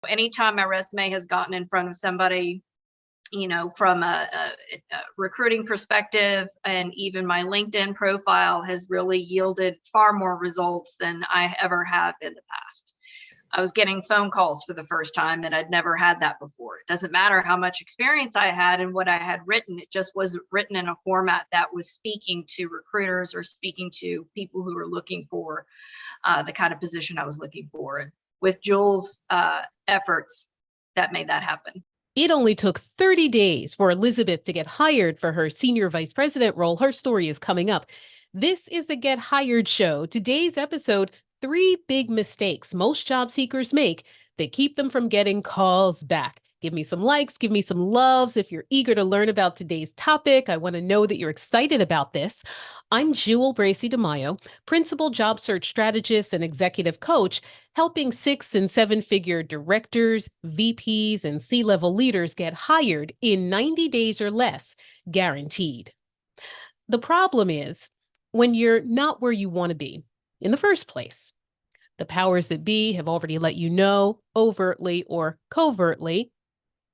Anytime my resume has gotten in front of somebody, from a recruiting perspective, and even my LinkedIn profile has really yielded far more results than I ever have in the past. I was getting phone calls for the first time, and I'd never had that before. It doesn't matter how much experience I had and what I had written, it just wasn't written in a format that was speaking to recruiters or speaking to people who were looking for the kind of position I was looking for. And with Jules' efforts, that made that happen. It only took 30 days for Elizabeth to get hired for her senior vice president role. Her story is coming up. This is the Get Hired Show. Today's episode, 3 big mistakes most job seekers make that keep them from getting calls back. Give me some likes, give me some loves. If you're eager to learn about today's topic, I want to know that you're excited about this. I'm Jewel Bracey DeMaio, principal job search strategist and executive coach, helping 6- and 7-figure directors, VPs, and C-level leaders get hired in 90 days or less, guaranteed. The problem is when you're not where you want to be in the first place. The powers that be have already let you know, overtly or covertly,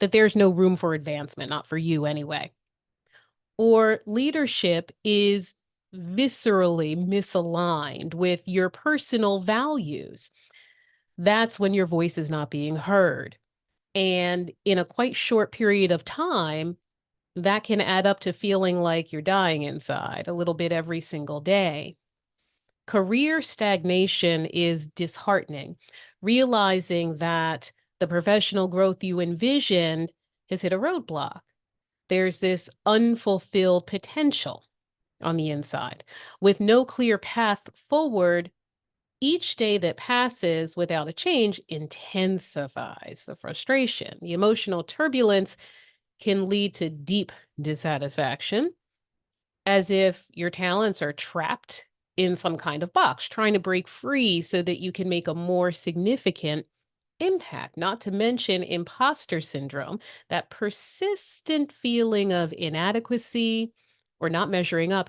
that there's no room for advancement, not for you anyway. Or leadership is viscerally misaligned with your personal values. That's when your voice is not being heard. And in a quite short period of time, that can add up to feeling like you're dying inside a little bit every single day. Career stagnation is disheartening, realizing that the professional growth you envisioned has hit a roadblock. There's this unfulfilled potential on the inside. With no clear path forward, each day that passes without a change intensifies the frustration. The emotional turbulence can lead to deep dissatisfaction, as if your talents are trapped in some kind of box, trying to break free so that you can make a more significant impact, not to mention imposter syndrome, that persistent feeling of inadequacy or not measuring up,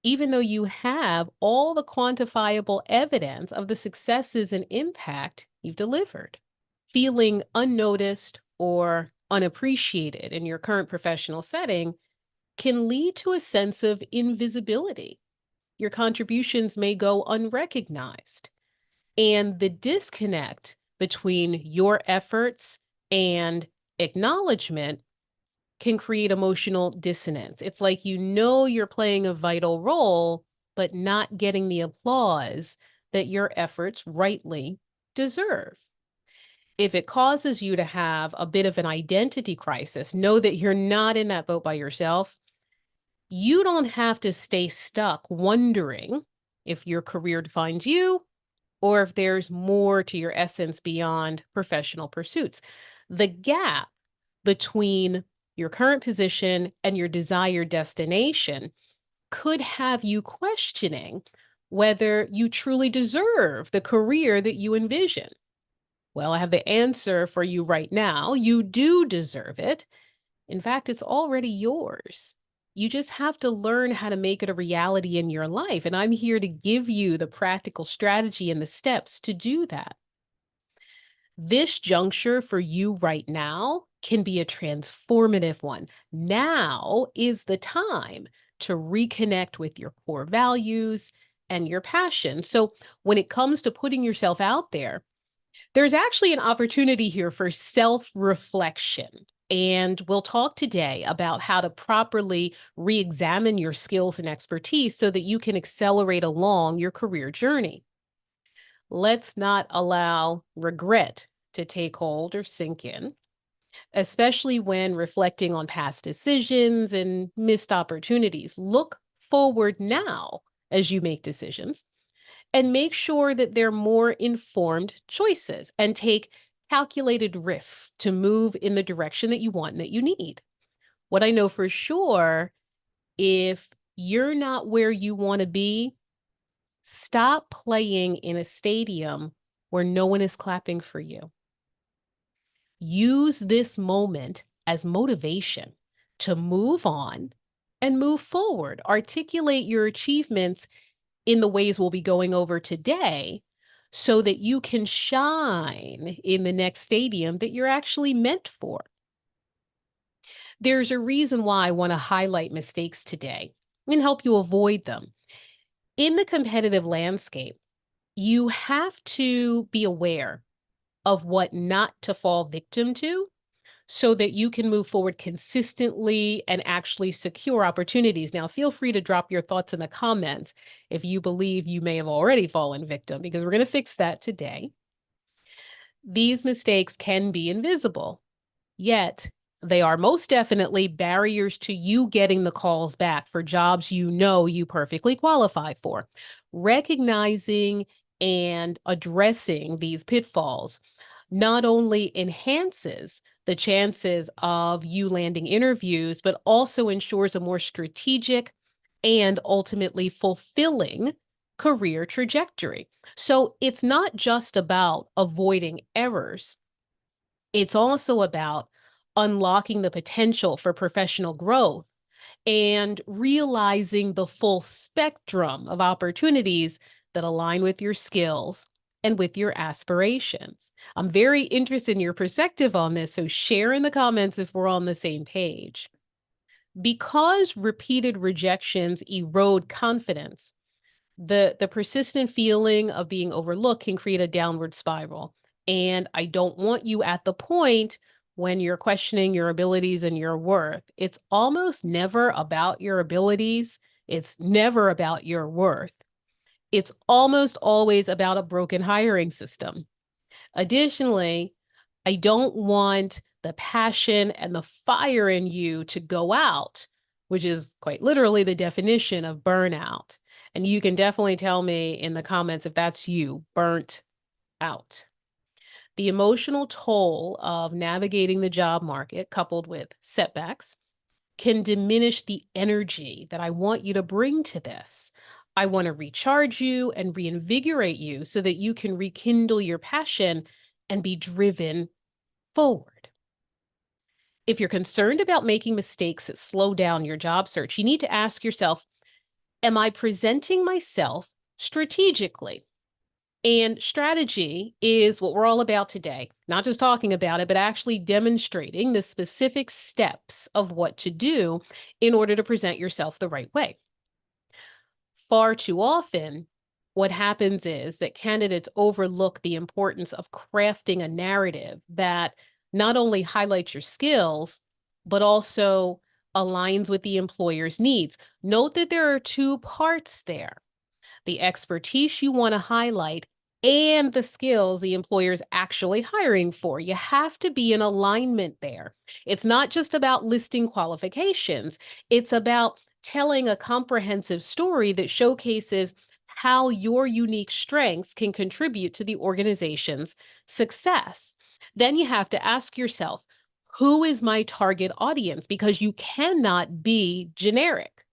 even though you have all the quantifiable evidence of the successes and impact you've delivered. Feeling unnoticed or unappreciated in your current professional setting can lead to a sense of invisibility. Your contributions may go unrecognized, and the disconnect between your efforts and acknowledgement can create emotional dissonance. It's like you're playing a vital role, but not getting the applause that your efforts rightly deserve. If it causes you to have a bit of an identity crisis, know that you're not in that boat by yourself. You don't have to stay stuck wondering if your career defines you or if there's more to your essence beyond professional pursuits. The gap between your current position and your desired destination could have you questioning whether you truly deserve the career that you envision. Well, I have the answer for you right now. You do deserve it. In fact, it's already yours. You just have to learn how to make it a reality in your life. And I'm here to give you the practical strategy and the steps to do that. This juncture for you right now can be a transformative one. Now is the time to reconnect with your core values and your passion. So when it comes to putting yourself out there, there's actually an opportunity here for self-reflection. And we'll talk today about how to properly re-examine your skills and expertise so that you can accelerate along your career journey. Let's not allow regret to take hold or sink in, especially when reflecting on past decisions and missed opportunities. Look forward now as you make decisions and make sure that they're more informed choices and take calculated risks to move in the direction that you want and that you need. What I know for sure, if you're not where you want to be, stop playing in a stadium where no one is clapping for you. Use this moment as motivation to move on and move forward. Articulate your achievements in the ways we'll be going over today, so that you can shine in the next stadium that you're actually meant for. There's a reason why I want to highlight mistakes today and help you avoid them. In the competitive landscape, you have to be aware of what not to fall victim to so that you can move forward consistently and actually secure opportunities. Now, feel free to drop your thoughts in the comments if you believe you may have already fallen victim, because we're going to fix that today. These mistakes can be invisible, yet they are most definitely barriers to you getting the calls back for jobs you know you perfectly qualify for. Recognizing and addressing these pitfalls not only enhances the chances of you landing interviews, but also ensures a more strategic and ultimately fulfilling career trajectory. So it's not just about avoiding errors, it's also about unlocking the potential for professional growth and realizing the full spectrum of opportunities that align with your skills and with your aspirations. I'm very interested in your perspective on this, so share in the comments if we're on the same page. Because repeated rejections erode confidence, the persistent feeling of being overlooked can create a downward spiral. And I don't want you at the point when you're questioning your abilities and your worth. It's almost never about your abilities. It's never about your worth. It's almost always about a broken hiring system. Additionally, I don't want the passion and the fire in you to go out, which is quite literally the definition of burnout. And you can definitely tell me in the comments if that's you, burnt out. The emotional toll of navigating the job market, coupled with setbacks, can diminish the energy that I want you to bring to this. I want to recharge you and reinvigorate you so that you can rekindle your passion and be driven forward. If you're concerned about making mistakes that slow down your job search, you need to ask yourself, am I presenting myself strategically? And strategy is what we're all about today, not just talking about it, but actually demonstrating the specific steps of what to do in order to present yourself the right way. Far too often, what happens is that candidates overlook the importance of crafting a narrative that not only highlights your skills, but also aligns with the employer's needs. Note that there are two parts there: the expertise you want to highlight and the skills the employer is actually hiring for. You have to be in alignment there. It's not just about listing qualifications, it's about telling a comprehensive story that showcases how your unique strengths can contribute to the organization's success. Then you have to ask yourself, who is my target audience? Because you cannot be generic.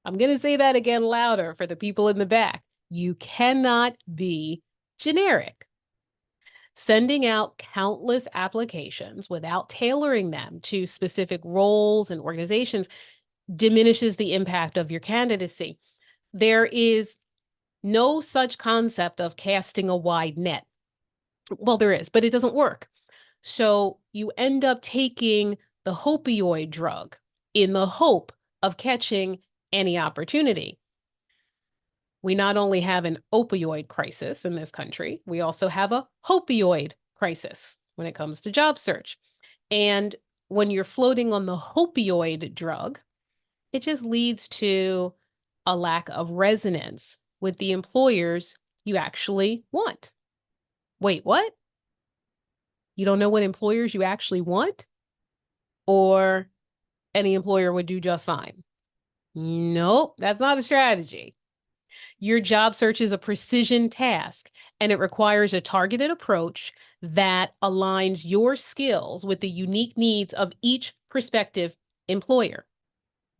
I'm going to say that again louder for the people in the back. You cannot be generic. Sending out countless applications without tailoring them to specific roles and organizations diminishes the impact of your candidacy. There is no such concept of casting a wide net. Well, there is, but it doesn't work. So you end up taking the opioid drug in the hope of catching any opportunity. We not only have an opioid crisis in this country, we also have a opioid crisis when it comes to job search. And when you're floating on the opioid drug, it just leads to a lack of resonance with the employers you actually want. Wait, what? You don't know what employers you actually want? Or any employer would do just fine? Nope, that's not a strategy. Your job search is a precision task, and it requires a targeted approach that aligns your skills with the unique needs of each prospective employer.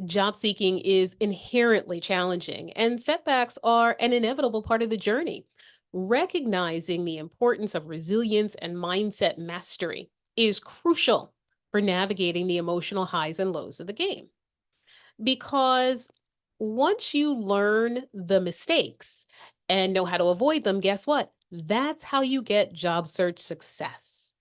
Job seeking is inherently challenging, and setbacks are an inevitable part of the journey. Recognizing the importance of resilience and mindset mastery is crucial for navigating the emotional highs and lows of the game. Because once you learn the mistakes and know how to avoid them, guess what? That's how you get job search success.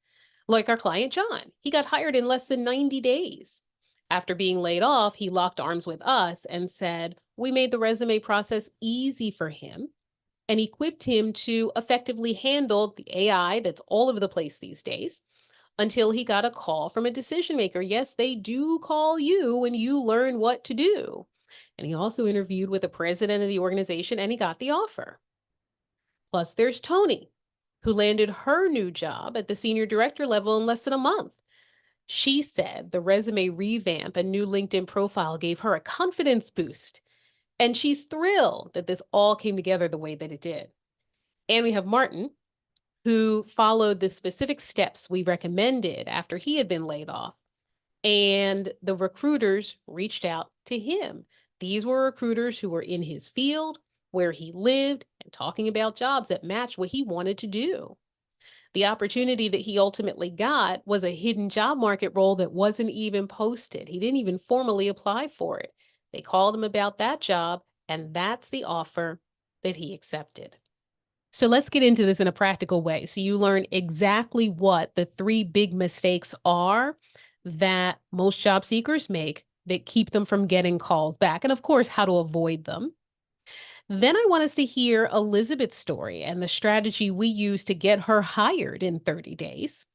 Like our client John, he got hired in less than 90 days. After being laid off, he locked arms with us and said, we made the resume process easy for him and equipped him to effectively handle the AI that's all over the place these days until he got a call from a decision maker. Yes, they do call you when you learn what to do. And he also interviewed with the president of the organization and he got the offer. Plus, there's Tony, who landed her new job at the senior director level in less than a month. She said the resume revamp and new LinkedIn profile gave her a confidence boost. And she's thrilled that this all came together the way that it did. And we have Martin, who followed the specific steps we recommended after he had been laid off. And the recruiters reached out to him. These were recruiters who were in his field, where he lived, and talking about jobs that matched what he wanted to do. The opportunity that he ultimately got was a hidden job market role that wasn't even posted. He didn't even formally apply for it. They called him about that job, and that's the offer that he accepted. So let's get into this in a practical way so you learn exactly what the 3 big mistakes are that most job seekers make that keep them from getting calls back, and of course, how to avoid them. Then I want us to hear Elizabeth's story and the strategy we use to get her hired in 30 days.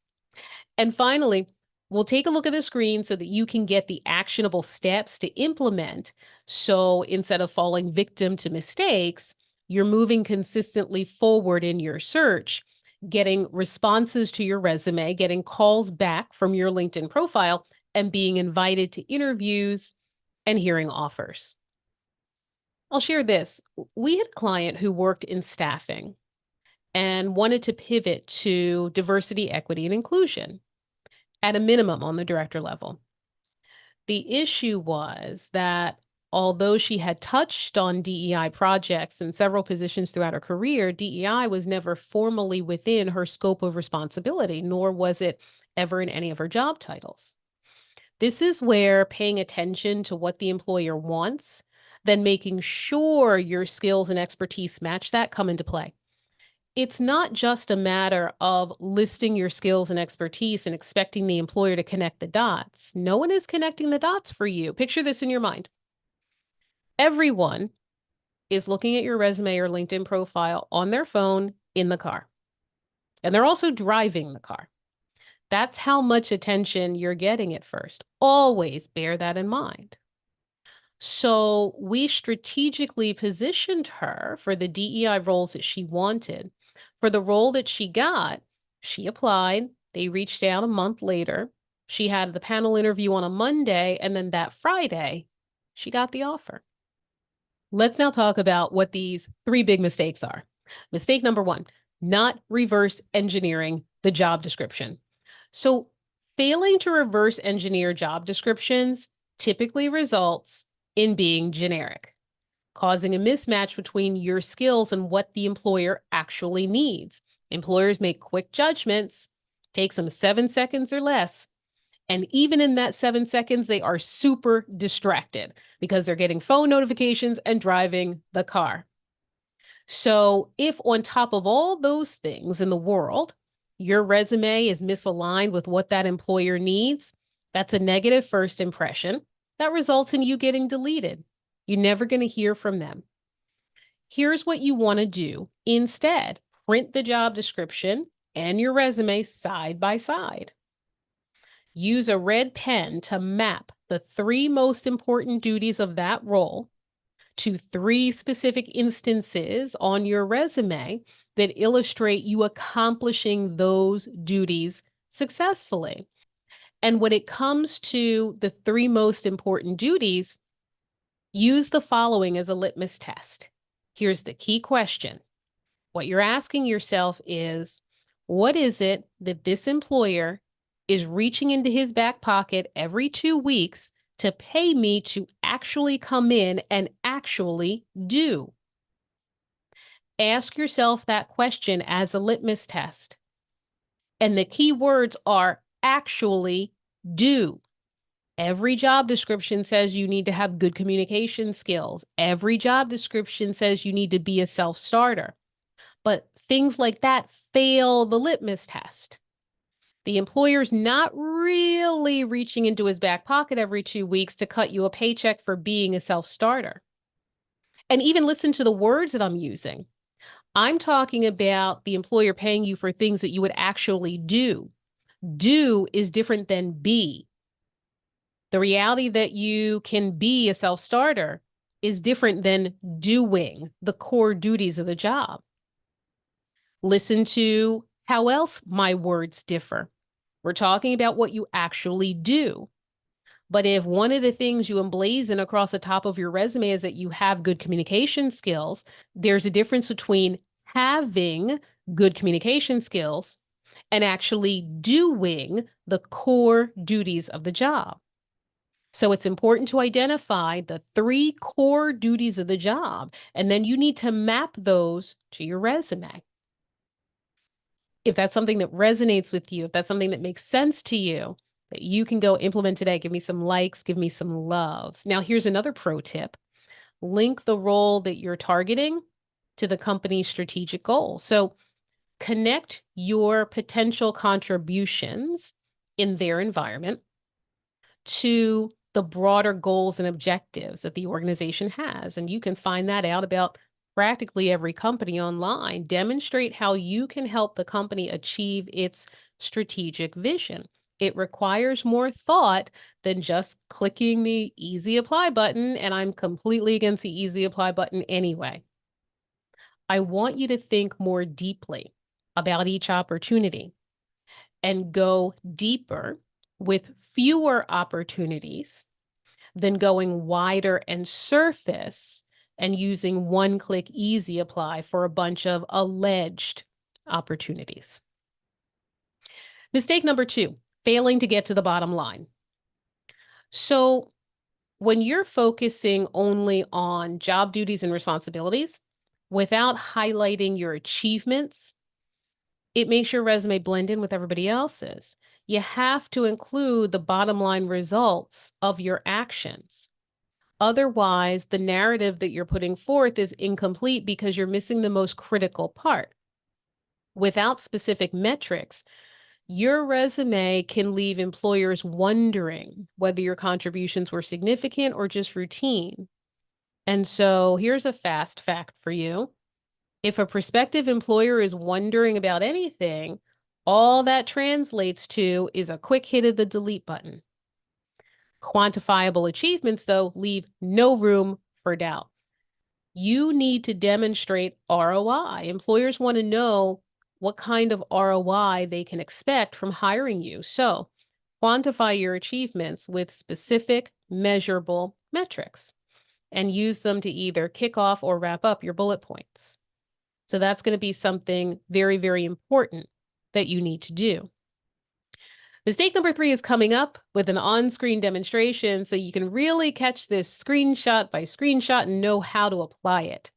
And finally, we'll take a look at the screen so that you can get the actionable steps to implement. So instead of falling victim to mistakes, you're moving consistently forward in your search, getting responses to your resume, getting calls back from your LinkedIn profile, and being invited to interviews and hearing offers. I'll share this. We had a client who worked in staffing and wanted to pivot to diversity, equity, and inclusion at a minimum on the director level. The issue was that although she had touched on DEI projects in several positions throughout her career, DEI was never formally within her scope of responsibility, nor was it ever in any of her job titles. This is where paying attention to what the employer wants, then making sure your skills and expertise match that come into play. It's not just a matter of listing your skills and expertise and expecting the employer to connect the dots. No one is connecting the dots for you. Picture this in your mind. Everyone is looking at your resume or LinkedIn profile on their phone in the car. And they're also driving the car. That's how much attention you're getting at first. Always bear that in mind. So we strategically positioned her for the DEI roles that she wanted. For the role that she got, she applied. They reached out a month later. She had the panel interview on a Monday, and then that Friday, she got the offer. Let's now talk about what these 3 big mistakes are. Mistake number 1, not reverse engineering the job description. So failing to reverse engineer job descriptions typically results in being generic, causing a mismatch between your skills and what the employer actually needs. Employers make quick judgments, takes them 7 seconds or less. And even in that 7 seconds, they are super distracted because they're getting phone notifications and driving the car. So if on top of all those things in the world, your resume is misaligned with what that employer needs, that's a negative first impression that results in you getting deleted. You're never going to hear from them. Here's what you want to do instead. Print the job description and your resume side by side. Use a red pen to map the 3 most important duties of that role to 3 specific instances on your resume that illustrate you accomplishing those duties successfully. And when it comes to the 3 most important duties, use the following as a litmus test. Here's the key question. What you're asking yourself is, what is it that this employer is reaching into his back pocket every 2 weeks to pay me to actually come in and actually do? Ask yourself that question as a litmus test. And the key words are actually do. Every job description says you need to have good communication skills. Every job description says you need to be a self-starter. But Things like that fail the litmus test. The employer's not really reaching into his back pocket every 2 weeks to cut you a paycheck for being a self-starter. And even listen to the words that I'm using. I'm talking about the employer paying you for things that you would actually do. Do is different than be. The reality that you can be a self-starter is different than doing the core duties of the job. Listen to how else my words differ. We're talking about what you actually do. But if one of the things you emblazon across the top of your resume is that you have good communication skills, there's a difference between having good communication skills and actually doing the core duties of the job. So it's important to identify the 3 core duties of the job, and then you need to map those to your resume. If that's something that resonates with you, if that's something that makes sense to you, that you can go implement today, give me some likes, give me some loves. Now, here's another pro tip. Link the role that you're targeting to the company's strategic goal. So connect your potential contributions in their environment to the broader goals and objectives that the organization has. And you can find that out about practically every company online. Demonstrate how you can help the company achieve its strategic vision. It requires more thought than just clicking the easy apply button, and I'm completely against the easy apply button anyway. I want you to think more deeply about each opportunity and go deeper with fewer opportunities than going wider and surface and using one-click easy apply for a bunch of alleged opportunities. Mistake number 2, failing to get to the bottom line. So when you're focusing only on job duties and responsibilities without highlighting your achievements, it makes your resume blend in with everybody else's. You have to include the bottom line results of your actions. Otherwise, the narrative that you're putting forth is incomplete because you're missing the most critical part. Without specific metrics, your resume can leave employers wondering whether your contributions were significant or just routine. And so here's a fast fact for you. If a prospective employer is wondering about anything, all that translates to is a quick hit of the delete button. Quantifiable achievements, though, leave no room for doubt. You need to demonstrate ROI. Employers want to know what kind of ROI they can expect from hiring you. So quantify your achievements with specific, measurable metrics and use them to either kick off or wrap up your bullet points. So that's going to be something very, very important that you need to do. Mistake number 3 is coming up with an on-screen demonstration so you can really catch this screenshot by screenshot and know how to apply it.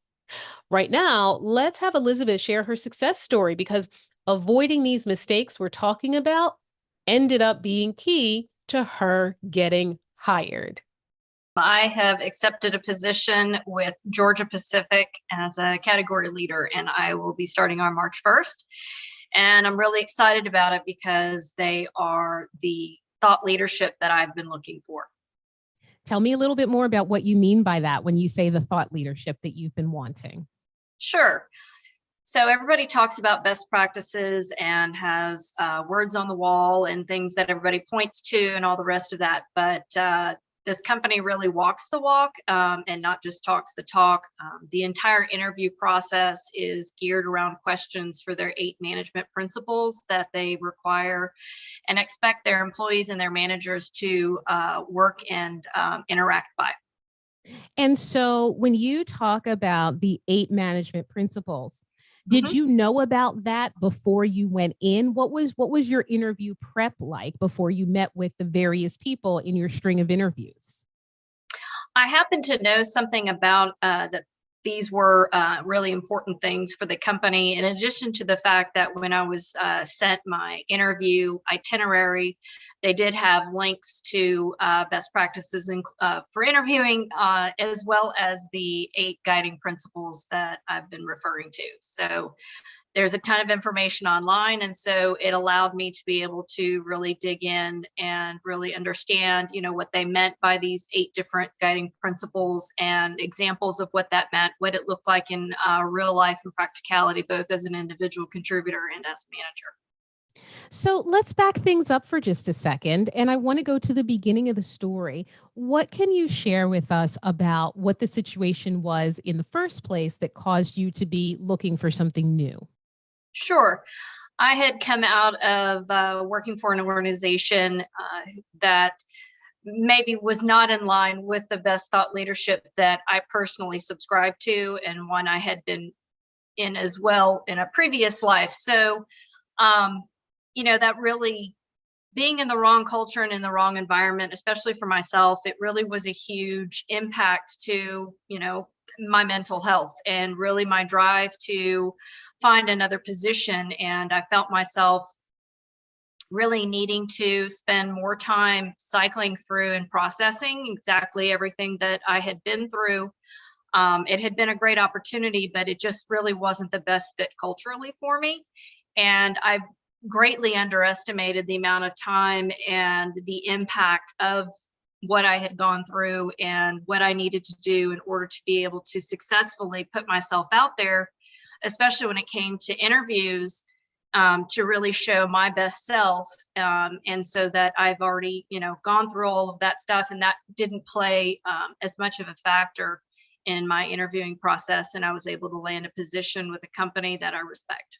Right now, let's have Elizabeth share her success story because avoiding these mistakes we're talking about ended up being key to her getting hired. I have accepted a position with Georgia Pacific as a category leader, and I will be starting on March 1st. And I'm really excited about it because they are the thought leadership that I've been looking for. Tell me a little bit more about what you mean by that when you say the thought leadership that you've been wanting. Sure. So everybody talks about best practices and has words on the wall and things that everybody points to and all the rest of that. But this company really walks the walk and not just talks the talk. The entire interview process is geared around questions for their 8 management principles that they require and expect their employees and their managers to work and interact by. And so when you talk about the 8 management principles, did Mhm. you know about that before you went in? What was your interview prep like before you met with the various people in your string of interviews? I happen to know something about that these were really important things for the company, in addition to the fact that when I was sent my interview itinerary, they did have links to best practices for interviewing, as well as the 8 guiding principles that I've been referring to. So there's a ton of information online. And so it allowed me to be able to really dig in and really understand, what they meant by these 8 different guiding principles and examples of what that meant, what it looked like in real life and practicality, both as an individual contributor and as a manager. So let's back things up for just a second. And I want to go to the beginning of the story. What can you share with us about what the situation was in the first place that caused you to be looking for something new? Sure. I had come out of working for an organization that maybe was not in line with the best thought leadership that I personally subscribe to, and one I had been in as well in a previous life. So, um, that really being in the wrong culture and in the wrong environment, especially for myself, it really was a huge impact to, my mental health and really my drive to find another position. And I felt myself really needing to spend more time cycling through and processing exactly everything that I had been through. It had been a great opportunity, but it just really wasn't the best fit culturally for me. And I greatly underestimated the amount of time and the impact of what I had gone through and what I needed to do in order to be able to successfully put myself out there, especially when it came to interviews, to really show my best self. And so that I've already, gone through all of that stuff, and that didn't play as much of a factor in my interviewing process. And I was able to land a position with a company that I respect.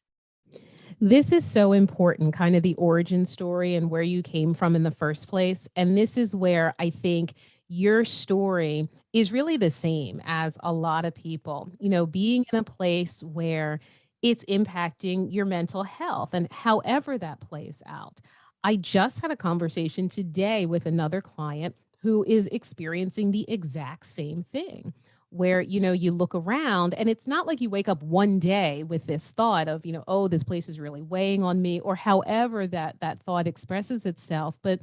This is so important, kind of the origin story and where you came from in the first place. And this is where I think your story is really the same as a lot of people, being in a place where it's impacting your mental health and however that plays out. I just had a conversation today with another client who is experiencing the exact same thing where you look around and it's not like you wake up one day with this thought of oh, this place is really weighing on me, or however that thought expresses itself, but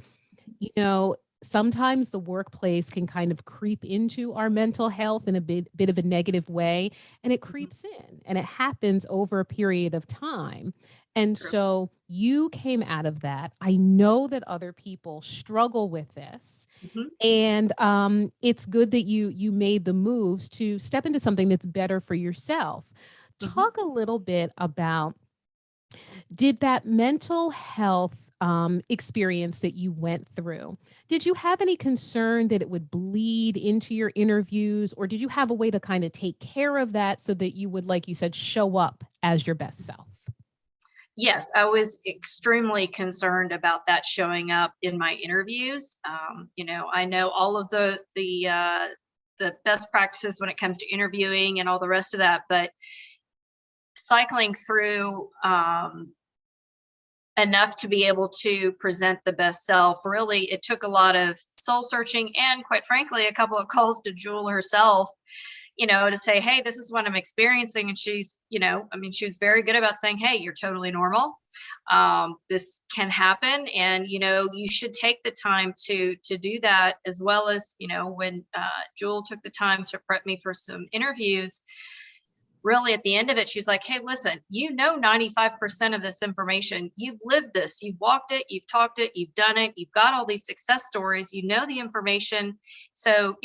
sometimes the workplace can kind of creep into our mental health in a bit of a negative way, and it Mhm. creeps in and it happens over a period of time. And True. so you came out of that. I know that other people struggle with this, Mhm. and it's good that you made the moves to step into something that's better for yourself. Mhm. Talk a little bit about, did that mental health experience that you went through, did you have any concern that it would bleed into your interviews, or did you have a way to kind of take care of that so that you would, like you said, show up as your best self? Yes, I was extremely concerned about that showing up in my interviews. I know all of the best practices when it comes to interviewing and all the rest of that, but cycling through enough to be able to present the best self, really, it took a lot of soul searching and, quite frankly, a couple of calls to Jewel herself, to say, hey, this is what I'm experiencing. And she's, she was very good about saying, hey, you're totally normal. This can happen. And, you should take the time to do that, as well as, when Jewel took the time to prep me for some interviews, really at the end of it, she's like, hey, listen, 95% of this information. You've lived this, you've walked it, you've talked it, you've done it, you've got all these success stories, the information. So,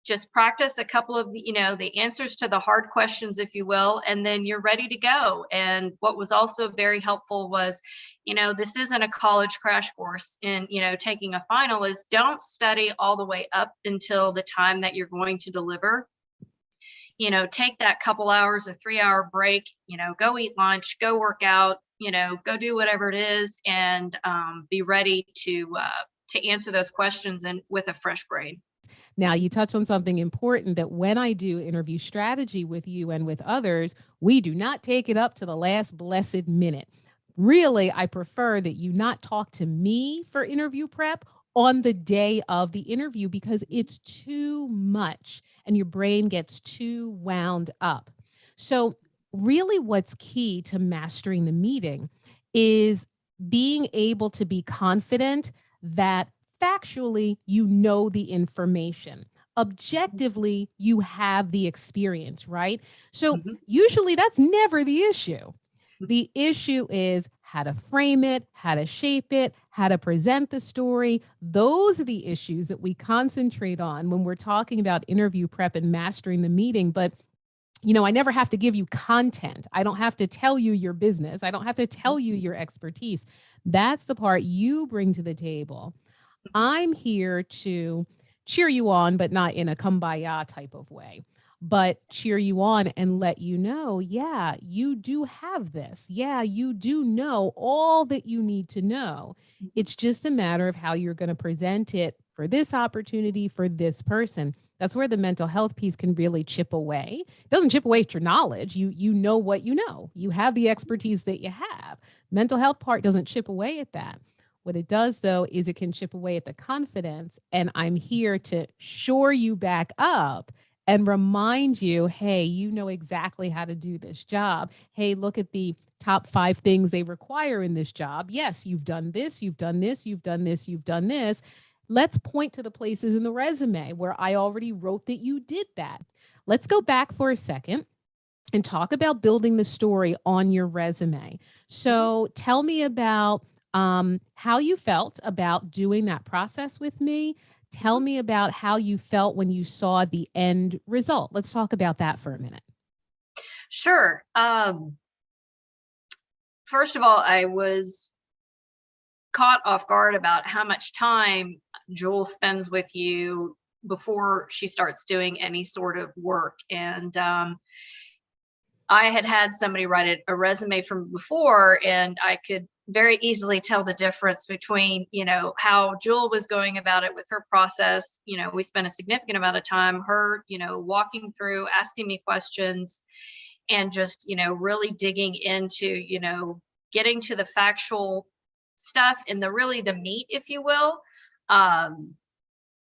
just practice a couple of the answers to the hard questions, if you will, and then you're ready to go. And what was also very helpful was, this isn't a college crash course in taking a final. Is don't study all the way up until the time that you're going to deliver. Take that couple hours, a 3-hour break, go eat lunch, go work out, go do whatever it is, and be ready to answer those questions and with a fresh brain. Now, you touch on something important, that when I do interview strategy with you and with others, we do not take it up to the last blessed minute. Really, I prefer that you not talk to me for interview prep on the day of the interview, because it's too much and your brain gets too wound up. So, really, what's key to mastering the meeting is being able to be confident that factually you know the information. Objectively, you have the experience, right? So Mhm. usually that's never the issue. The issue is how to frame it, how to shape it, how to present the story. Those are the issues that we concentrate on when we're talking about interview prep and mastering the meeting. But I never have to give you content. I don't have to tell you your business. I don't have to tell you your expertise. That's the part you bring to the table. I'm here to cheer you on, but not in a kumbaya type of way, but cheer you on and let you know, yeah, you do have this. Yeah, you do know all that you need to know. It's just a matter of how you're going to present it for this opportunity for this person. That's where the mental health piece can really chip away. It doesn't chip away at your knowledge. You know what you know. You have the expertise that you have. Mental health part doesn't chip away at that. What it does, though, is it can chip away at the confidence. And I'm here to shore you back up and remind you, hey, you know exactly how to do this job. Hey, look at the top 5 things they require in this job. Yes, you've done this, you've done this, you've done this, you've done this. Let's point to the places in the resume where I already wrote that you did that. Let's go back for a second and talk about building the story on your resume. Mhm. So tell me about how you felt about doing that process with me. Tell Mhm. me about how you felt when you saw the end result. Let's talk about that for a minute. Sure. First of all, I was caught off guard about how much time Jewel spends with you before she starts doing any sort of work. And I had had somebody write a resume from before, and I could very easily tell the difference between, how Jewel was going about it with her process. We spent a significant amount of time, her, walking through, asking me questions, and just, really digging into, getting to the factual stuff and the meat, if you will. Um,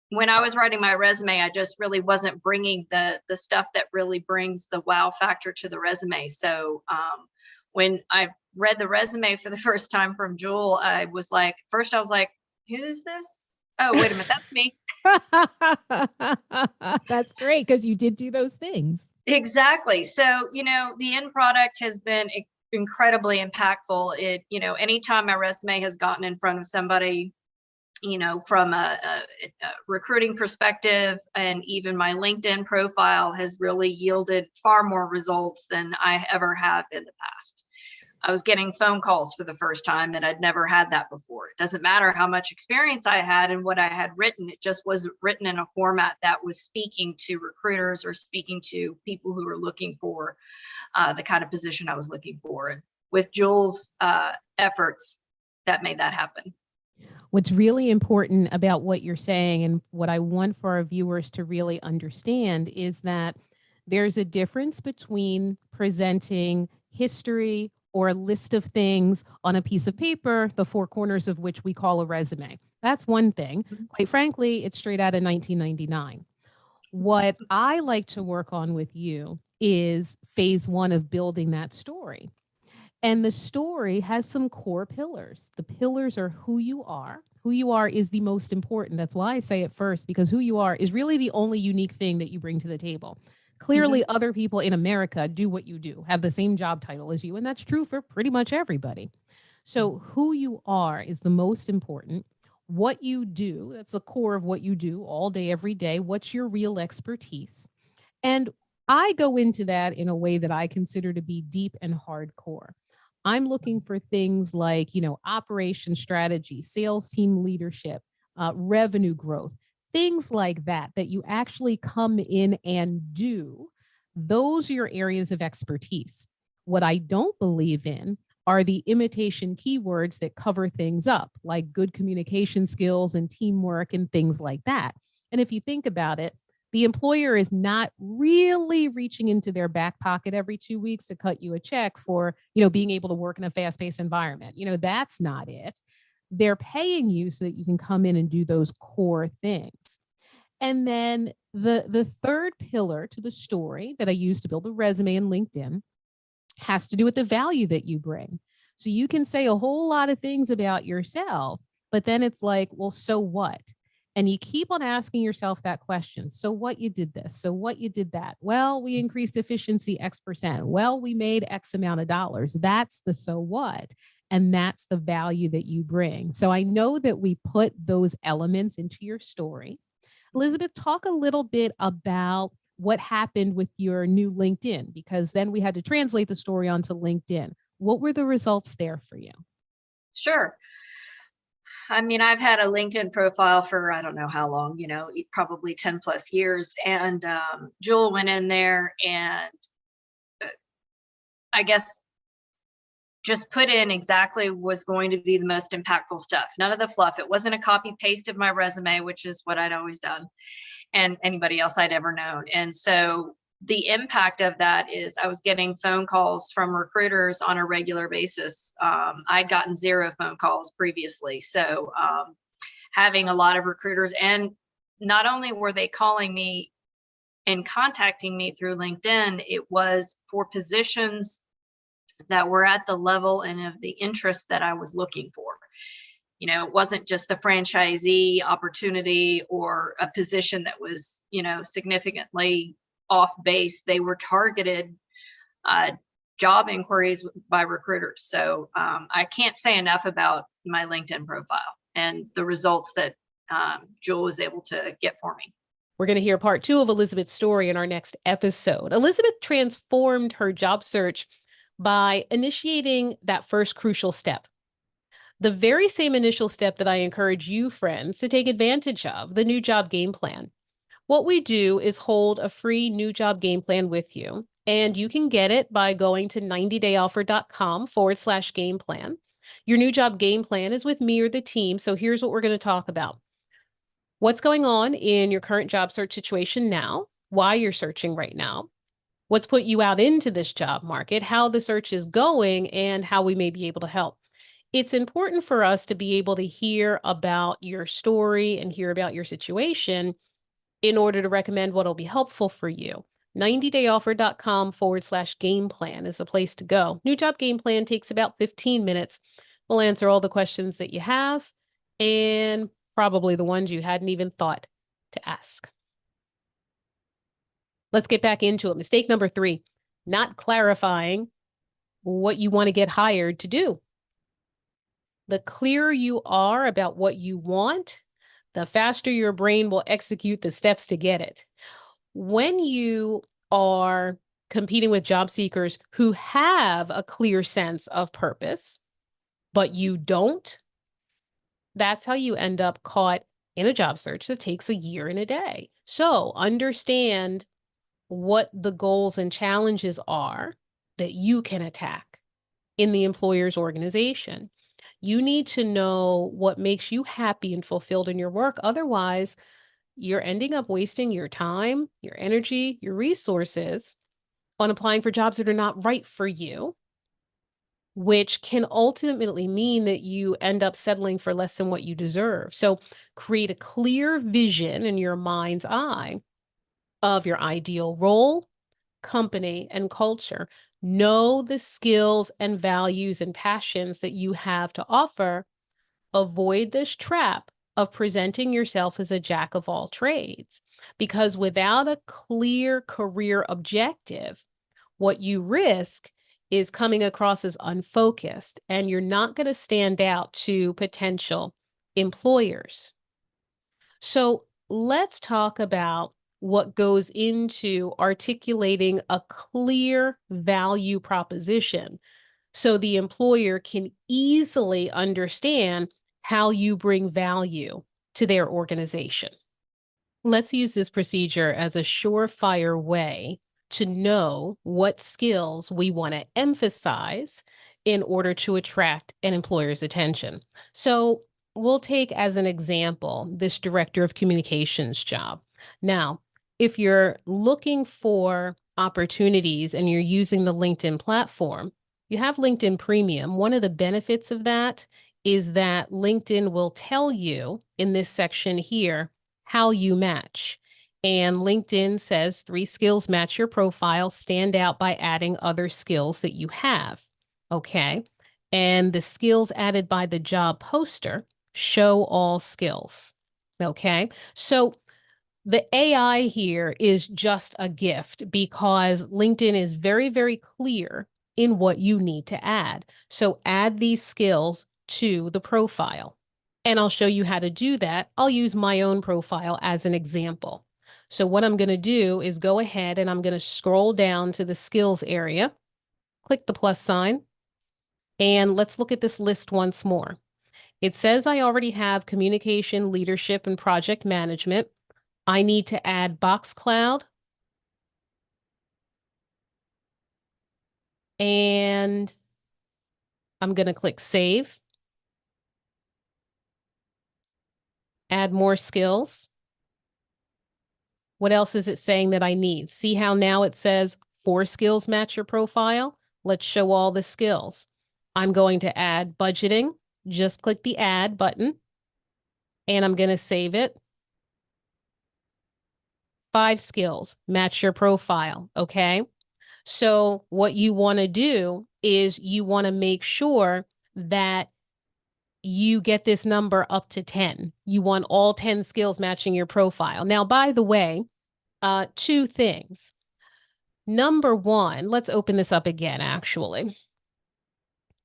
when I was writing my resume, I just really wasn't bringing the stuff that really brings the wow factor to the resume. So when I read the resume for the first time from Jewel, first I was like, who's this? Oh, wait a minute, that's me. That's great because you did do those things. Exactly. So, the end product has been incredibly impactful. Anytime my resume has gotten in front of somebody, from a recruiting perspective, and even my LinkedIn profile has really yielded far more results than I ever have in the past. I was getting phone calls for the first time, and I'd never had that before. It doesn't matter how much experience I had and what I had written, it just wasn't written in a format that was speaking to recruiters or speaking to people who were looking for the kind of position I was looking for. And with Jules' efforts, that made that happen. What's really important about what you're saying, and what I want for our viewers to really understand, is that there's a difference between presenting history or a list of things on a piece of paper, the 4 corners of which we call a resume. That's one thing. Mhm. Quite frankly, it's straight out of 1999. What I like to work on with you is phase 1 of building that story. And the story has some core pillars. The pillars are who you are. Who you are is the most important. That's why I say it first, because who you are is really the only unique thing that you bring to the table. Mhm. Clearly, other people in America do what you do, have the same job title as you, and that's true for pretty much everybody. So, who you are is the most important. What you do, that's the core of what you do all day, every day. What's your real expertise? And I go into that in a way that I consider to be deep and hardcore. I'm looking for things like, operation strategy, sales team leadership, revenue growth, things like that, that you actually come in and do. Those are your areas of expertise. What I don't believe in are the imitation keywords that cover things up, like good communication skills and teamwork and things like that. And if you think about it, the employer is not really reaching into their back pocket every 2 weeks to cut you a check for, being able to work in a fast-paced environment. That's not it. They're paying you so that you can come in and do those core things. And then the third pillar to the story that I use to build the resume in LinkedIn has to do with the value that you bring. So you can say a whole lot of things about yourself, but then it's like, well, so what? And you keep on asking yourself that question. So what you did this? So what you did that? Well, we increased efficiency X%. Well, we made X amount of dollars. That's the so what. And that's the value that you bring. So I know that we put those elements into your story. Elizabeth, talk a little bit about what happened with your new LinkedIn, because then we had to translate the story onto LinkedIn. What were the results there for you? Sure. I mean, I've had a LinkedIn profile for I don't know how long, probably 10 plus years. And Jewel went in there and I guess just put in exactly was going to be the most impactful stuff. None of the fluff. It wasn't a copy paste of my resume, which is what I'd always done and anybody else I'd ever known. And so the impact of that is I was getting phone calls from recruiters on a regular basis. I'd gotten 0 phone calls previously. So having a lot of recruiters, and not only were they calling me and contacting me through LinkedIn, it was for positions that were at the level and of the interest that I was looking for. It wasn't just the franchisee opportunity or a position that was, significantly off base. They were targeted job inquiries by recruiters. So I can't say enough about my LinkedIn profile and the results that Jewel was able to get for me. We're going to hear part 2 of Elizabeth's story in our next episode. Elizabeth transformed her job search by initiating that first crucial step. The very same initial step that I encourage you, friends, to take advantage of, the new job game plan. What we do is hold a free new job game plan with you, and you can get it by going to 90dayoffer.com/game plan. Your new job game plan is with me or the team, so here's what we're going to talk about. What's going on in your current job search situation now, why you're searching right now, what's put you out into this job market, how the search is going, and how we may be able to help. It's important for us to be able to hear about your story and hear about your situation in order to recommend what will be helpful for you. 90dayoffer.com/game plan is the place to go. New job game plan takes about 15 minutes. We'll answer all the questions that you have and probably the ones you hadn't even thought to ask. Let's get back into it. Mistake number 3, not clarifying what you want to get hired to do. The clearer you are about what you want, the faster your brain will execute the steps to get it. When you are competing with job seekers who have a clear sense of purpose, but you don't, that's how you end up caught in a job search that takes a year and a day. So understand what the goals and challenges are that you can attack in the employer's organization. You need to know what makes you happy and fulfilled in your work. Otherwise, you're ending up wasting your time, your energy, your resources on applying for jobs that are not right for you, which can ultimately mean that you end up settling for less than what you deserve. So create a clear vision in your mind's eye of your ideal role, company, and culture. Know the skills and values and passions that you have to offer. Avoid this trap of presenting yourself as a jack of all trades, because without a clear career objective, what you risk is coming across as unfocused, and you're not going to stand out to potential employers. So let's talk about what goes into articulating a clear value proposition so the employer can easily understand how you bring value to their organization. Let's use this procedure as a surefire way to know what skills we want to emphasize in order to attract an employer's attention. So we'll take as an example this director of communications job. Now, if you're looking for opportunities and you're using the LinkedIn platform, you have LinkedIn Premium. One of the benefits of that is that LinkedIn will tell you in this section here how you match. And LinkedIn says 3 skills match your profile, stand out by adding other skills that you have. Okay. And the skills added by the job poster show all skills. Okay. So the AI here is just a gift because LinkedIn is very, very clear in what you need to add. So add these skills to the profile. And I'll show you how to do that. I'll use my own profile as an example. So what I'm going to do is go ahead and I'm going to scroll down to the skills area, click the plus sign, and let's look at this list once more. It says I already have communication, leadership, and project management. I need to add Box Cloud and I'm going to click Save, add more skills. What else is it saying that I need? See how now it says 4 skills match your profile? Let's show all the skills. I'm going to add budgeting. Just click the Add button and I'm going to save it. 5 skills match your profile, okay? So what you want to do is you want to make sure that you get this number up to 10. You want all 10 skills matching your profile. Now, by the way, 2 things. Number 1, let's open this up again, actually.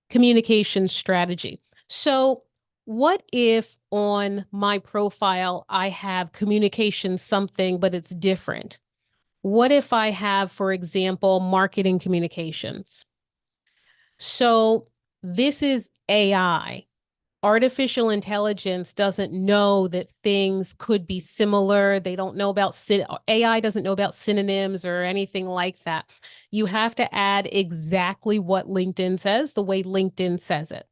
Communication strategy. So what if on my profile I have communication something, but it's different? What if I have, for example, marketing communications? So this is AI. Artificial intelligence doesn't know that things could be similar. They don't know about AI doesn't know about synonyms or anything like that. You have to add exactly what LinkedIn says, the way LinkedIn says it.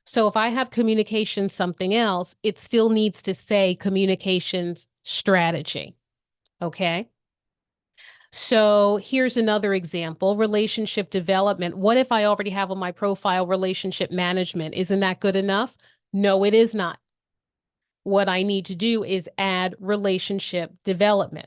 So if I have communications something else, it still needs to say communications strategy. Okay. So here's another example, relationship development. What if I already have on my profile relationship management? Isn't that good enough? No, it is not. What I need to do is add relationship development.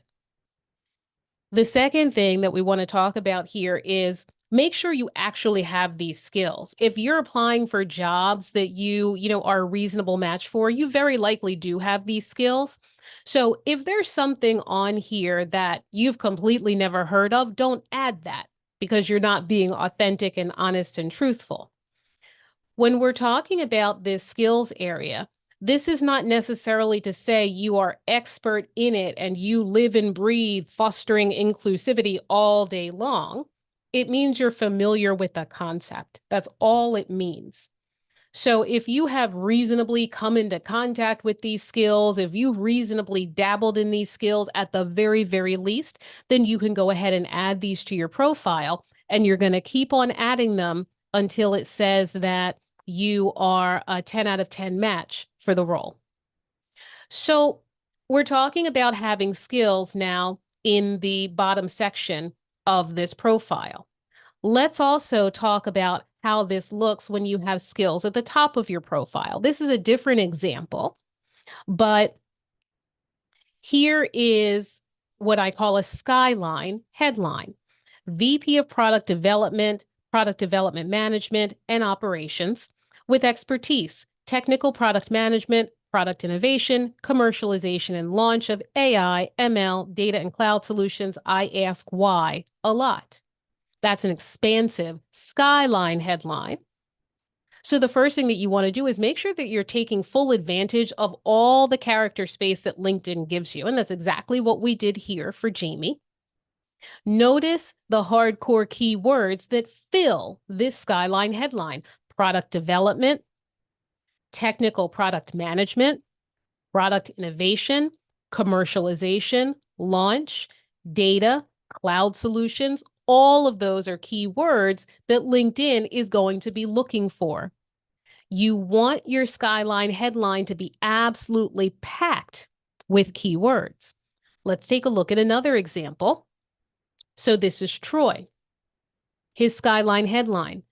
The second thing that we want to talk about here is make sure you actually have these skills. If you're applying for jobs that you are a reasonable match for, you very likely do have these skills. So if there's something on here that you've completely never heard of, don't add that because you're not being authentic and honest and truthful. When we're talking about this skills area, this is not necessarily to say you are expert in it and you live and breathe fostering inclusivity all day long. It means you're familiar with the concept. That's all it means. So if you have reasonably come into contact with these skills, if you've reasonably dabbled in these skills at the very, very least, then you can go ahead and add these to your profile and you're going to keep on adding them until it says that you are a 10 out of 10 match for the role. So we're talking about having skills now in the bottom section of this profile. Let's also talk about how this looks when you have skills at the top of your profile. This is a different example, but here is what I call a skyline headline: VP of Product Development Management, and Operations with expertise, technical product management, product innovation, commercialization and launch of AI, ML, data and cloud solutions. I ask why a lot. That's an expansive skyline headline. So the first thing that you want to do is make sure that you're taking full advantage of all the character space that LinkedIn gives you. And that's exactly what we did here for Jamie. Notice the hardcore keywords that fill this skyline headline: product development, technical product management, product innovation, commercialization, launch, data, cloud solutions. All of those are keywords that LinkedIn is going to be looking for. You want your skyline headline to be absolutely packed with keywords. Let's take a look at another example. So this is Troy. His skyline headline: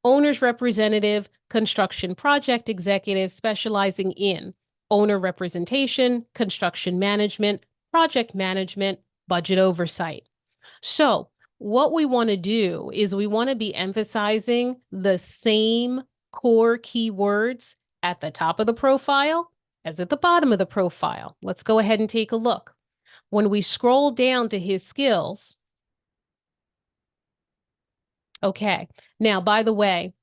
owner's representative, construction project executive specializing in owner representation, construction management, project management, budget oversight. So what we want to do is we want to be emphasizing the same core keywords at the top of the profile as at the bottom of the profile. Let's go ahead and take a look. When we scroll down to his skills, okay, now, by the way,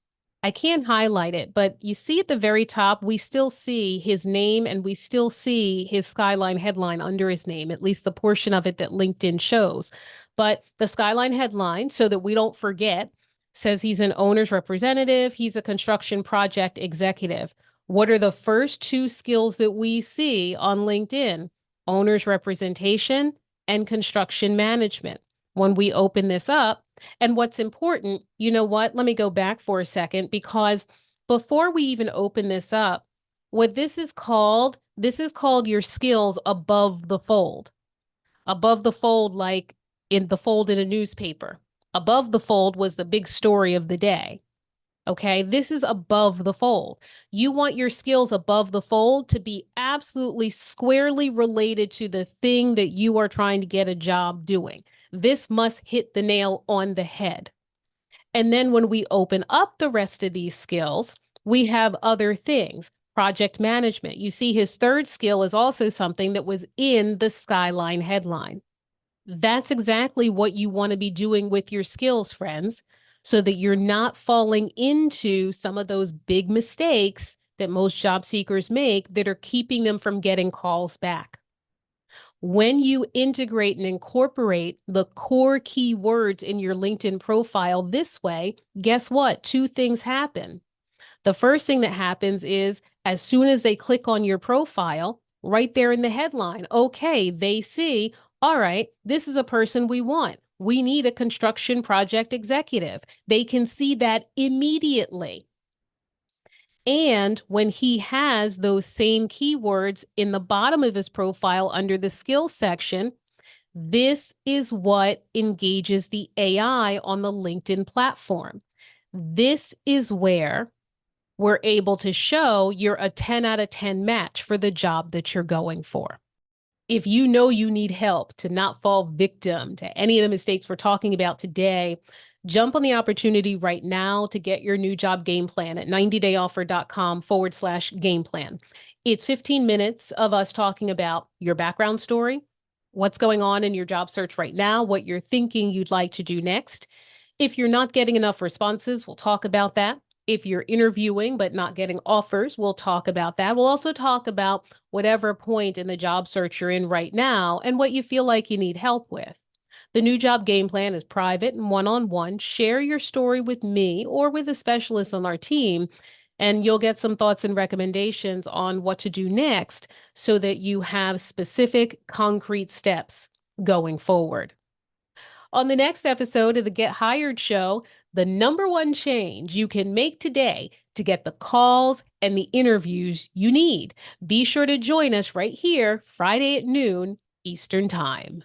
I can't highlight it, but you see at the very top, we still see his name and we still see his Skyline headline under his name, at least the portion of it that LinkedIn shows. But the Skyline headline, so that we don't forget, says he's an owner's representative, he's a construction project executive. What are the first two skills that we see on LinkedIn? Owner's representation and construction management. When we open this up, and what's important, you know what? Let me go back for a second, because before we even open this up, what this is called your skills above the fold. Above the fold, like in the fold in a newspaper. Above the fold was the big story of the day. Okay, this is above the fold. You want your skills above the fold to be absolutely squarely related to the thing that you are trying to get a job doing. This must hit the nail on the head. And then when we open up the rest of these skills, we have other things. Project management. You see, his third skill is also something that was in the Skyline headline. That's exactly what you want to be doing with your skills, friends, so that you're not falling into some of those big mistakes that most job seekers make that are keeping them from getting calls back. When you integrate and incorporate the core keywords in your LinkedIn profile this way, guess what? Two things happen. The first thing that happens is as soon as they click on your profile, right there in the headline, okay, they see, all right, this is a person we want. We need a construction project executive. They can see that immediately. And when he has those same keywords in the bottom of his profile under the skills section, this is what engages the AI on the LinkedIn platform. This is where we're able to show you're a 10 out of 10 match for the job that you're going for. If you know you need help to not fall victim to any of the mistakes we're talking about today, jump on the opportunity right now to get your new job game plan at 90dayoffer.com/game plan. It's 15 minutes of us talking about your background story, what's going on in your job search right now, what you're thinking you'd like to do next. If you're not getting enough responses, we'll talk about that. If you're interviewing but not getting offers, we'll talk about that. We'll also talk about whatever point in the job search you're in right now and what you feel like you need help with. The new job game plan is private and one-on-one. Share your story with me or with a specialist on our team, and you'll get some thoughts and recommendations on what to do next so that you have specific, concrete steps going forward. On the next episode of the Get Hired Show, the #1 change you can make today to get the calls and the interviews you need. Be sure to join us right here, Friday at noon Eastern Time.